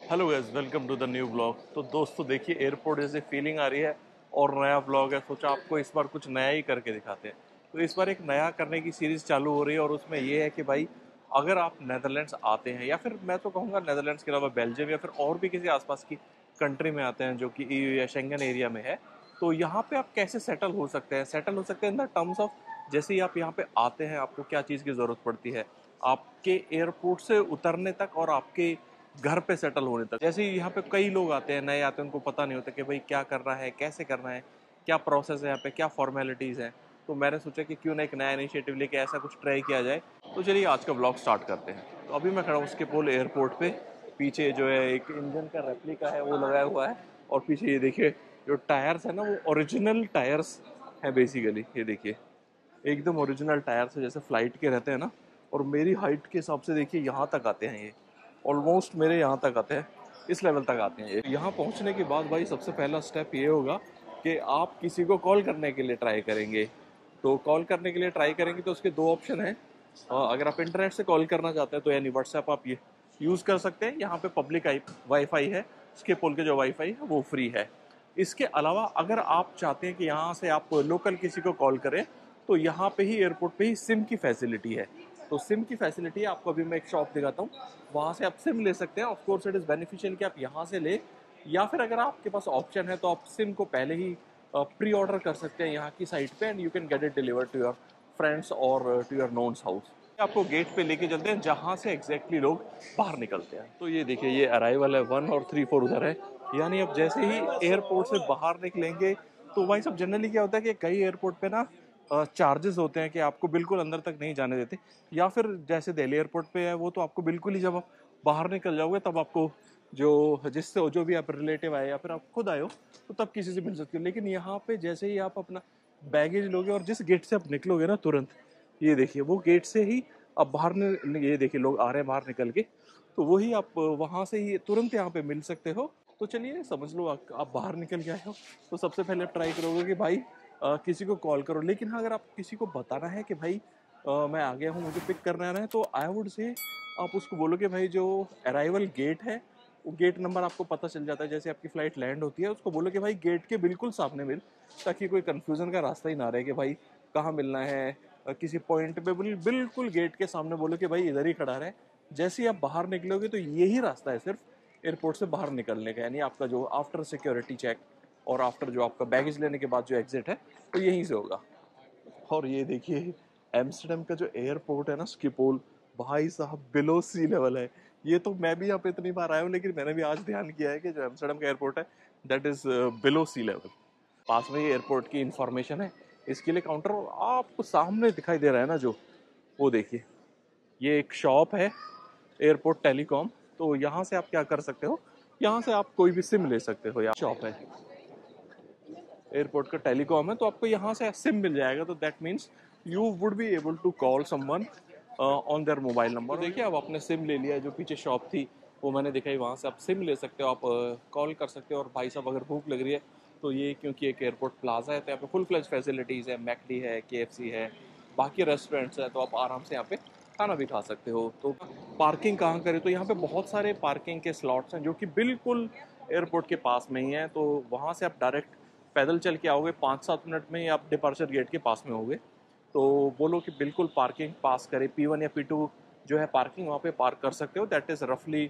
Hello guys, welcome to the new blog. तो दोस्तों देखिए, एयरपोर्ट जैसे फीलिंग आ रही है और नया ब्लॉग है, सोचा आपको इस बार कुछ नया ही करके दिखाते हैं। तो इस बार एक नया करने की सीरीज चालू हो रही है और उसमें ये है कि भाई अगर आप नेदरलैंड्स आते हैं या फिर मैं तो कहूँगा नेदरलैंड्स के अलावा बेल्जियम या फिर और भी किसी आसपास की कंट्री में आते हैं जो कि EU या शेंगन एरिया में है, तो यहाँ पे आप कैसे सेटल हो सकते हैं। सेटल हो सकते हैं इन द टर्म्स ऑफ जैसे ही आप यहाँ पे आते हैं आपको क्या चीज़ की ज़रूरत पड़ती है आपके एयरपोर्ट से उतरने तक और आपके घर पे सेटल होने तक। जैसे यहाँ पे कई लोग आते हैं, नए आते हैं, उनको पता नहीं होता कि भाई क्या करना है, कैसे करना है, क्या प्रोसेस है यहाँ पे, क्या फॉर्मेलिटीज़ हैं। तो मैंने सोचा कि क्यों ना एक नया इनिशिएटिव लेके ऐसा कुछ ट्राई किया जाए। तो चलिए आज का ब्लॉग स्टार्ट करते हैं। तो अभी मैं खड़ा हूँ स्किपोल एयरपोर्ट पे। पीछे जो है एक इंजन का रेप्लिका है वो लगाया हुआ है और पीछे ये देखिए जो टायर्स है ना वो ओरिजिनल टायर्स है बेसिकली। ये देखिए एकदम ओरिजिनल टायर्स है जैसे फ्लाइट के रहते हैं ना। और मेरी हाइट के हिसाब से देखिए यहाँ तक आते हैं ये, ऑलमोस्ट मेरे यहाँ तक आते हैं, इस लेवल तक आते हैं ये। यहाँ पहुँचने के बाद भाई सबसे पहला स्टेप ये होगा कि आप किसी को कॉल करने के लिए ट्राई करेंगे। तो कॉल करने के लिए ट्राई करेंगे तो उसके दो ऑप्शन हैं। अगर आप इंटरनेट से कॉल करना चाहते हैं तो यानी व्हाट्सएप आप ये यूज़ कर सकते हैं। यहाँ पे पब्लिक वाईफाई है, स्किपोल के जो वाईफाई है वो फ्री है। इसके अलावा अगर आप चाहते हैं कि यहाँ से आप लोकल किसी को कॉल करें तो यहाँ पे ही एयरपोर्ट पे ही सिम की फैसिलिटी है। तो सिम की फैसिलिटी है, आपको अभी मैं एक शॉप दिखाता हूँ, वहाँ से आप सिम ले सकते हैं। Of course it is beneficial कि आप यहाँ से ले, या फिर अगर आपके पास ऑप्शन है तो आप सिम को पहले ही प्री ऑर्डर कर सकते हैं यहाँ की साइट पे and you can get it delivered to your friends और टू योर नोन्स हाउस। आपको गेट पे लेके चलते हैं जहाँ से एग्जैक्टली लोग बाहर निकलते हैं। तो ये देखिए ये अराइवल है 1 और 3 4 उधर है। यानी अब जैसे ही एयरपोर्ट से बाहर निकलेंगे तो भाई सब जनरली क्या होता है कि कई एयरपोर्ट पे ना चार्जेस होते हैं कि आपको बिल्कुल अंदर तक नहीं जाने देते, या फिर जैसे दिल्ली एयरपोर्ट पे है वो तो आपको बिल्कुल ही जब आप बाहर निकल जाओगे तब आपको जो जिससे जो भी आप रिलेटिव आए या फिर आप खुद आए हो तो तब किसी से मिल सकते हो। लेकिन यहाँ पे जैसे ही आप अपना बैगेज लोगे और जिस गेट से आप निकलोगे ना तुरंत, ये देखिए वो गेट से ही अब ये देखिए लोग आ रहे हैं बाहर निकल के, तो वही आप वहां से ही तुरंत यहाँ पे मिल सकते हो। तो चलिए समझ लो आप बाहर निकल के आए हो तो सबसे पहले आप ट्राई करोगे कि भाई किसी को कॉल करो। लेकिन हाँ, अगर आप किसी को बताना है कि भाई मैं आ गया हूँ, मुझे पिक करना है, तो आई वुड से आप उसको बोलो कि भाई जो अराइवल गेट है वो गेट नंबर आपको पता चल जाता है। जैसे आपकी फ्लाइट लैंड होती है उसको बोलो कि भाई गेट के बिल्कुल सामने मिल, ताकि कोई कंफ्यूजन का रास्ता ही ना रहे कि भाई कहाँ मिलना है। किसी पॉइंट पे बिल्कुल गेट के सामने बोलो कि भाई इधर ही खड़ा रहे। जैसे ही आप बाहर निकलोगे तो यही रास्ता है सिर्फ एयरपोर्ट से बाहर निकलने का, यानी आपका जो आफ्टर सिक्योरिटी चेक और आफ्टर जो आपका बैगेज लेने के बाद जो एग्जिट है तो यहीं से होगा। और ये देखिए एम्स्टर्डम का जो एयरपोर्ट है ना स्किपोल, भाई साहब बिलो सी लेवल है। ये तो मैं भी यहाँ पे इतनी बार आया हूँ लेकिन मैंने भी आज ध्यान किया है कि जो एम्स्टर्डम का एयरपोर्ट है that is below sea level. पास में ही एयरपोर्ट की इंफॉर्मेशन है, इसके लिए काउंटर आपको सामने दिखाई दे रहा है ना जो, वो देखिए ये एक शॉप है एयरपोर्ट टेलीकॉम। तो यहाँ से आप क्या कर सकते हो, यहाँ से आप कोई भी सिम ले सकते हो। यहाँ शॉप है एयरपोर्ट का टेलीकॉम है तो आपको यहाँ से सिम मिल जाएगा। तो that means you would be able to call someone on their mobile number. देखिए अब आपने सिम ले लिया, जो पीछे शॉप थी वो मैंने दिखाई, वहाँ से आप सिम ले सकते हो, आप कॉल कर सकते हो। और भाई साहब अगर भूख लग रही है तो ये क्योंकि एक एयरपोर्ट प्लाजा है तो यहाँ पे फुल फ्लेज फैसिलिटीज़ है, मैकडी है, KFC है, बाकी रेस्टोरेंट्स है, तो आप आराम से यहाँ पे खाना भी खा सकते हो। तो पार्किंग कहाँ करें, तो यहाँ पे बहुत सारे पार्किंग के स्लॉट्स हैं जो कि बिल्कुल एयरपोर्ट के पास में ही हैं। तो वहाँ से आप डायरेक्ट पैदल चल के आओगे 5-7 मिनट में ही आप डिपार्चर गेट के पास में होगे। तो बोलो कि बिल्कुल पार्किंग पास करें, P1 या P2 जो है पार्किंग वहाँ पे पार्क कर सकते हो। दैट इज़ रफली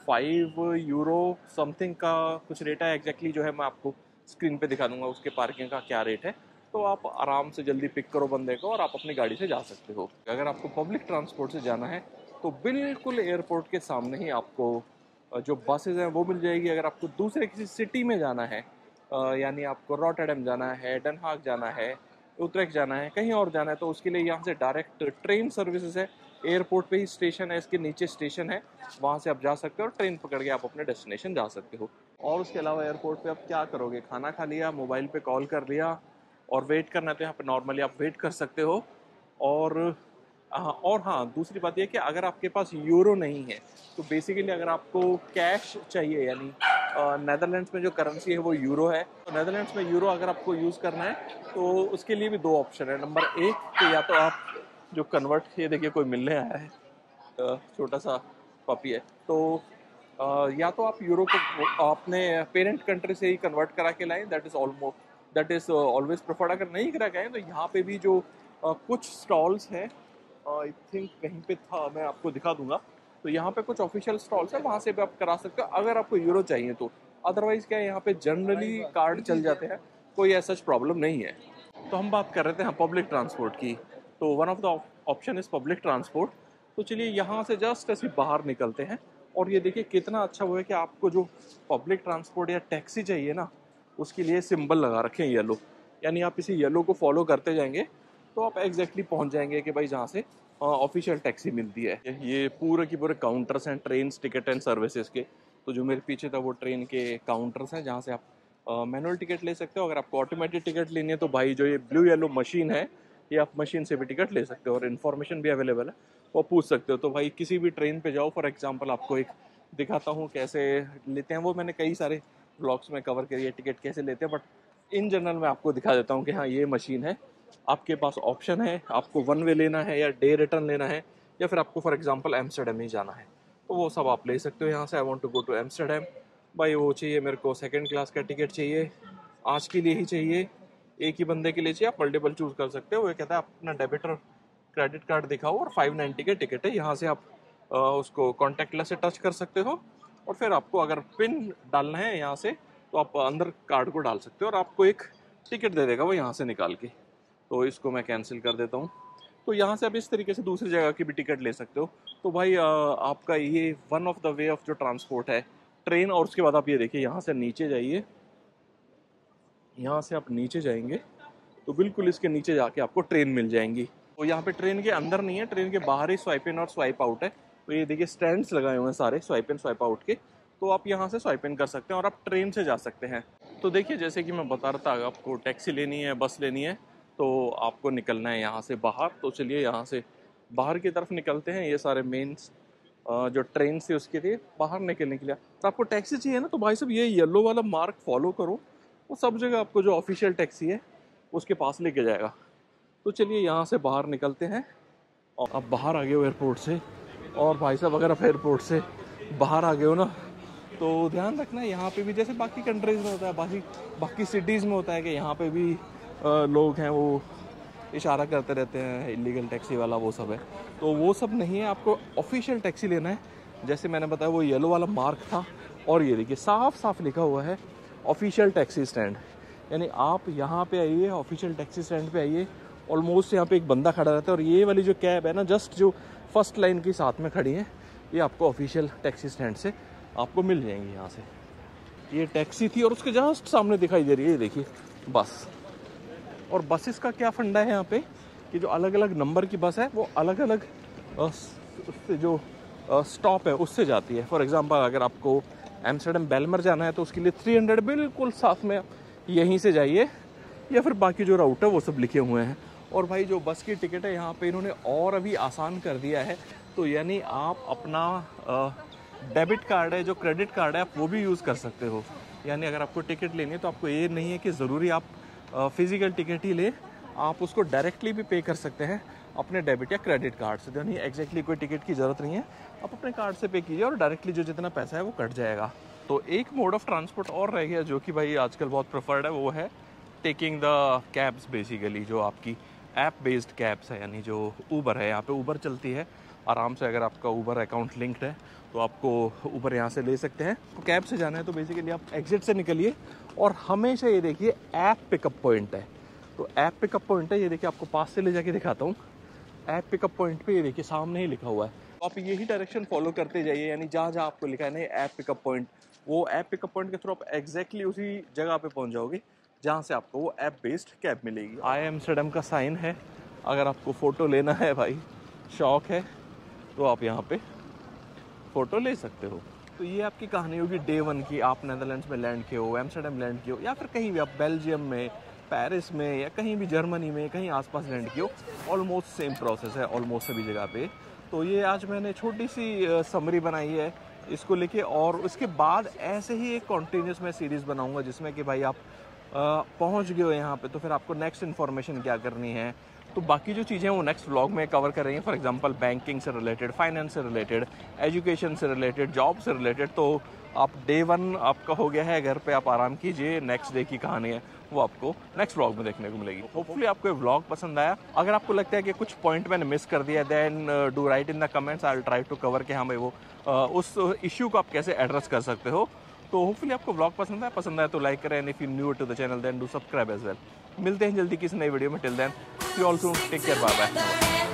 5 यूरो समथिंग का कुछ रेट है। एग्जैक्टली जो है मैं आपको स्क्रीन पे दिखा दूंगा उसके पार्किंग का क्या रेट है। तो आप आराम से जल्दी पिक करो बंदे को और आप अपनी गाड़ी से जा सकते हो। अगर आपको पब्लिक ट्रांसपोर्ट से जाना है तो बिल्कुल एयरपोर्ट के सामने ही आपको जो बसेज हैं वो मिल जाएगी। अगर आपको दूसरे किसी सिटी में जाना है, यानी आपको रॉटरडैम जाना है, डन हाग जाना है, उतरेक्ट जाना है, कहीं और जाना है, तो उसके लिए यहाँ से डायरेक्ट ट्रेन सर्विसेज है। एयरपोर्ट पे ही स्टेशन है, इसके नीचे स्टेशन है, वहाँ से आप जा सकते हो और ट्रेन पकड़ के आप अपने डेस्टिनेशन जा सकते हो। और उसके अलावा एयरपोर्ट पे आप क्या करोगे, खाना खा लिया, मोबाइल पे कॉल कर लिया और वेट करना है तो यहाँ पे नॉर्मली आप वेट कर सकते हो। और और हाँ, दूसरी बात यह कि अगर आपके पास यूरो नहीं है तो बेसिकली अगर आपको कैश चाहिए, यानी नेदरलैंड्स में जो करेंसी है वो यूरो है, तो नेदरलैंड्स में यूरो अगर आपको यूज़ करना है तो उसके लिए भी दो ऑप्शन है। नंबर एक तो या तो आप जो कन्वर्ट, ये देखिए कोई मिलने आया है, छोटा सा पपी है, तो या तो आप यूरो को अपने पेरेंट कंट्री से ही कन्वर्ट करा के लाएं, दैट इज़ ऑलवेज प्रेफर्ड। अगर नहीं करा के आएँ तो यहाँ पे भी जो कुछ स्टॉल्स हैं, आई थिंक कहीं पे था, मैं आपको दिखा दूंगा। तो यहाँ पे कुछ ऑफिशियल स्टॉल्स है, वहाँ से भी आप करा सकते हो अगर आपको यूरो चाहिए तो। अदरवाइज क्या है, यहाँ पे जनरली कार्ड चल जाते हैं, कोई ऐसा प्रॉब्लम नहीं है। तो हम बात कर रहे थे पब्लिक ट्रांसपोर्ट की, तो one of the option is public transport. तो चलिए यहाँ से जस्ट ऐसे बाहर निकलते हैं, और ये देखिए कितना अच्छा हुआ है कि आपको जो पब्लिक ट्रांसपोर्ट या टैक्सी चाहिए ना, उसके लिए सिंबल लगा रखे हैं येलो, यानी आप इसी येलो को फॉलो करते जाएंगे तो आप एग्जैक्टली पहुंच जाएंगे कि भाई जहाँ से ऑफिशियल टैक्सी मिलती है। ये पूरे की पूरे काउंटर्स हैं ट्रेन टिकट एंड सर्विसेज के। तो जो मेरे पीछे था वो ट्रेन के काउंटर्स हैं जहाँ से आप मैनुअल टिकट ले सकते हो। अगर आपको ऑटोमेटिक टिकट लेनी है तो भाई जो ये ब्लू येलो मशीन है, ये आप मशीन से भी टिकट ले सकते हो, और इन्फॉर्मेशन भी अवेलेबल है, वो पूछ सकते हो। तो भाई किसी भी ट्रेन पे जाओ, फॉर एग्जांपल आपको एक दिखाता हूँ कैसे लेते हैं, वो मैंने कई सारे ब्लॉग्स में कवर करी है टिकट कैसे लेते हैं, बट इन जनरल मैं आपको दिखा देता हूँ कि हाँ ये मशीन है। आपके पास ऑप्शन है, आपको वन वे लेना है या डे रिटर्न लेना है, या फिर आपको फॉर एग्जांपल एम्स्टर्डम ही जाना है, तो वो सब आप ले सकते हो यहाँ से। I want to go to Amsterdam, भाई वो चाहिए मेरे को सेकंड क्लास का टिकट चाहिए, आज के लिए ही चाहिए, एक ही बंदे के लिए चाहिए, आप मल्टीपल चूज कर सकते हो। वो कहता है अपना डेबिट और क्रेडिट कार्ड दिखाओ, और 590 के टिकट है, यहाँ से आप उसको कॉन्टेक्टलेस से टच कर सकते हो, और फिर आपको अगर पिन डालना है यहाँ से तो आप अंदर कार्ड को डाल सकते हो, और आपको एक टिकट दे देगा वो यहाँ से निकाल के। तो इसको मैं कैंसिल कर देता हूँ। तो यहाँ से आप इस तरीके से दूसरी जगह की भी टिकट ले सकते हो। तो भाई आपका ये one of the way of जो ट्रांसपोर्ट है ट्रेन। और उसके बाद आप ये देखिए यहाँ से नीचे जाइए, यहाँ से आप नीचे जाएंगे तो बिल्कुल इसके नीचे जाके आपको ट्रेन मिल जाएंगी। तो यहाँ पे ट्रेन के अंदर नहीं है, ट्रेन के बाहर ही स्वाइप इन और स्वाइप आउट है। तो ये देखिए स्टैंड्स लगाए हुए हैं सारे स्वाइप इन स्वाइप आउट के, तो आप यहाँ से स्वाइप इन कर सकते हैं और आप ट्रेन से जा सकते हैं। तो देखिए जैसे कि मैं बता रहा था, अगर आपको टैक्सी लेनी है, बस लेनी है, तो आपको निकलना है यहाँ से बाहर। तो चलिए यहाँ से बाहर की तरफ निकलते हैं। ये सारे मेन्स जो ट्रेन से उसके लिए बाहर निकलने के लिए। तो आपको टैक्सी चाहिए ना, तो भाई साहब ये येलो वाला मार्क फॉलो करो, वो सब जगह आपको जो ऑफिशियल टैक्सी है उसके पास लेके जाएगा। तो चलिए यहाँ से बाहर निकलते हैं। और अब बाहर आ गए हो एयरपोर्ट से, और भाई साहब अगर आप एयरपोर्ट से बाहर आ गए हो ना, तो ध्यान रखना यहाँ पे भी जैसे बाकी कंट्रीज़ में होता है, बाकी सिटीज़ में होता है कि यहाँ पे भी लोग हैं वो इशारा करते रहते हैं इलीगल टैक्सी वाला, वो सब है। तो वो सब नहीं है, आपको ऑफिशियल टैक्सी लेना है। जैसे मैंने बताया वो येलो वाला मार्क था, और ये देखिए साफ साफ लिखा हुआ है ऑफिशियल टैक्सी स्टैंड। यानी आप यहाँ पे आइए, ऑफिशियल टैक्सी स्टैंड पे आइए। ऑलमोस्ट यहाँ पे एक बंदा खड़ा रहता है, और ये वाली जो कैब है ना, जस्ट जो फर्स्ट लाइन की साथ में खड़ी है, ये आपको ऑफिशियल टैक्सी स्टैंड से आपको मिल जाएंगी। यहाँ से ये टैक्सी थी, और उसके जस्ट सामने दिखाई दे रही है, ये देखिए बस। और बसेस का क्या फंडा है यहाँ पे कि जो अलग अलग नंबर की बस है वो अलग अलग उससे जो स्टॉप है उससे जाती है। फॉर एग्जांपल अगर आपको एम्स्टर्डम बेलमर जाना है तो उसके लिए 300 बिल्कुल साथ में यहीं से जाइए, या फिर बाकी जो रूट है वो सब लिखे हुए हैं। और भाई जो बस की टिकट है यहाँ पे इन्होंने और अभी आसान कर दिया है। तो यानी आप अपना डेबिट कार्ड है, जो क्रेडिट कार्ड है, आप वो भी यूज़ कर सकते हो। यानी अगर आपको टिकट लेनी है तो आपको ये नहीं है कि ज़रूरी आप फिजिकल टिकट ही ले, आप उसको डायरेक्टली भी पे कर सकते हैं अपने डेबिट या क्रेडिट कार्ड से। यानी एग्जैक्टली कोई टिकट की ज़रूरत नहीं है, आप अपने कार्ड से पे कीजिए और डायरेक्टली जो जितना पैसा है वो कट जाएगा। तो एक मोड ऑफ ट्रांसपोर्ट और रह गया जो कि भाई आजकल बहुत प्रेफर्ड है, वो है टेकिंग द कैब्स। बेसिकली जो आपकी ऐप बेस्ड कैब्स है, यानी जो ऊबर है, यहाँ पे ऊबर चलती है आराम से। अगर आपका ऊबर अकाउंट लिंक्ड है तो आपको ऊबर यहाँ से ले सकते हैं। तो कैब से जाना है तो बेसिकली आप एग्जिट से निकलिए, और हमेशा ये देखिए ऐप पिकअप पॉइंट है। तो ऐप पिकअप पॉइंट है, ये देखिए आपको पास से ले जाके दिखाता हूँ। ऐप पिकअप पॉइंट पे ये देखिए सामने ही लिखा हुआ है, तो आप यही डायरेक्शन फॉलो करते जाइए। यानी जहाँ जहाँ आपको लिखा है ना ऐप पिकअप पॉइंट, वो ऐप पिकअप पॉइंट के थ्रू आप एग्जैक्टली उसी जगह पे पहुँच जाओगे जहाँ से आपको वो ऐप बेस्ड कैब मिलेगी। आई एम्स्टर्डम का साइन है, अगर आपको फ़ोटो लेना है भाई, शौक है, तो आप यहाँ पे फ़ोटो ले सकते हो। तो ये आपकी कहानी होगी डे 1 की। आप नेदरलैंड्स में लैंड किए हो, एम्स्टर्डम लैंड किए हो, या फिर कहीं भी आप बेल्जियम में, पेरिस में, या कहीं भी जर्मनी में कहीं आसपास लैंड किए हो, ऑलमोस्ट सेम प्रोसेस है ऑलमोस्ट सभी जगह पे। तो ये आज मैंने छोटी सी समरी बनाई है इसको लेके, और उसके बाद ऐसे ही एक कॉन्टीन्यूस मैं सीरीज़ बनाऊँगा जिसमें कि भाई आप पहुँच गए हो यहाँ पे, तो फिर आपको नेक्स्ट इन्फॉर्मेशन क्या करनी है, तो बाकी जो चीज़ें वो नेक्स्ट व्लॉग में कवर कर रही हैं, फॉर एग्जांपल बैंकिंग से रिलेटेड, फाइनेंस से रिलेटेड, एजुकेशन से रिलेटेड, जॉब से रिलेटेड। तो आप डे 1 आपका हो गया है, घर पे आप आराम कीजिए, नेक्स्ट डे की कहानी है वो आपको नेक्स्ट व्लॉग में देखने को मिलेगी। होपफुली आपको ये व्लॉग पसंद आया। अगर आपको लगता है कि कुछ पॉइंट मैंने मिस कर दिया, then do write in the comments, I will try to cover कि हाँ भाई वो उस इश्यू को आप कैसे एड्रेस कर सकते हो। तो होपफुली आपको व्लॉग पसंद आया तो लाइक करें, and if you new to the channel then do subscribe as well. मिलते हैं जल्दी किसी नई वीडियो में। Till then see you all soon, take care, bye bye.